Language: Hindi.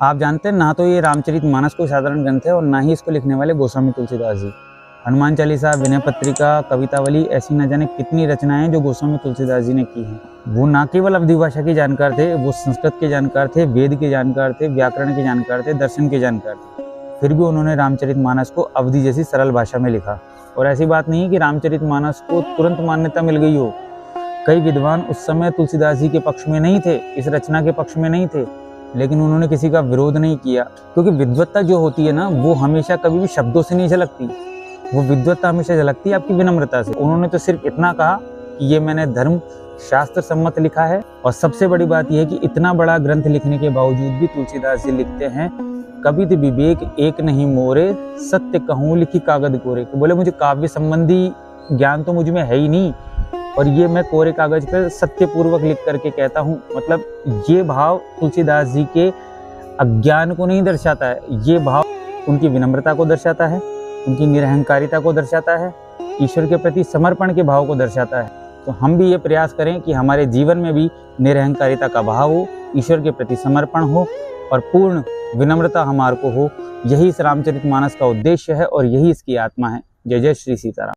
आप जानते हैं ना, तो ये रामचरितमानस कोई साधारण ग्रंथ है और ना ही इसको लिखने वाले गोस्वामी तुलसीदास जी। हनुमान चालीसा, विनय पत्रिका, कवितावली, ऐसी न जाने कितनी रचनाएं जो गोस्वामी तुलसीदास जी ने की हैं। वो ना केवल अवधी भाषा के जानकार थे, वो संस्कृत के जानकार थे, वेद के जानकार थे, व्याकरण के जानकार थे, दर्शन के जानकार थे। फिर भी उन्होंने रामचरितमानस को अवधी जैसी सरल भाषा में लिखा। और ऐसी बात नहीं कि रामचरितमानस को तुरंत मान्यता मिल गई हो। कई विद्वान उस समय तुलसीदास जी के पक्ष में नहीं थे, इस रचना के पक्ष में नहीं थे, लेकिन उन्होंने किसी का विरोध नहीं किया, क्योंकि विद्वत्ता जो होती है ना, वो हमेशा कभी भी शब्दों से नहीं झलकती। वो विद्वत्ता हमेशा झलकती है आपकी विनम्रता से। उन्होंने तो सिर्फ इतना कहा कि ये मैंने धर्म शास्त्र सम्मत लिखा है। और सबसे बड़ी बात यह है कि इतना बड़ा ग्रंथ लिखने के बावजूद भी तुलसीदास जी लिखते हैं, कभी तो विवेक एक नहीं मोरे, सत्य कहूँ लिखी कागज कोरे। तो बोले मुझे काव्य संबंधी ज्ञान तो मुझ में है ही नहीं, और ये मैं कोरे कागज पर सत्यपूर्वक लिख करके कहता हूँ। मतलब ये भाव तुलसीदास जी के अज्ञान को नहीं दर्शाता है, ये भाव उनकी विनम्रता को दर्शाता है, उनकी निरहंकारिता को दर्शाता है, ईश्वर के प्रति समर्पण के भाव को दर्शाता है। तो हम भी ये प्रयास करें कि हमारे जीवन में भी निरहंकारिता का भाव हो, ईश्वर के प्रति समर्पण हो और पूर्ण विनम्रता हमारे को हो। यही इस रामचरितमानस का उद्देश्य है और यही इसकी आत्मा है। जय जय श्री सीताराम।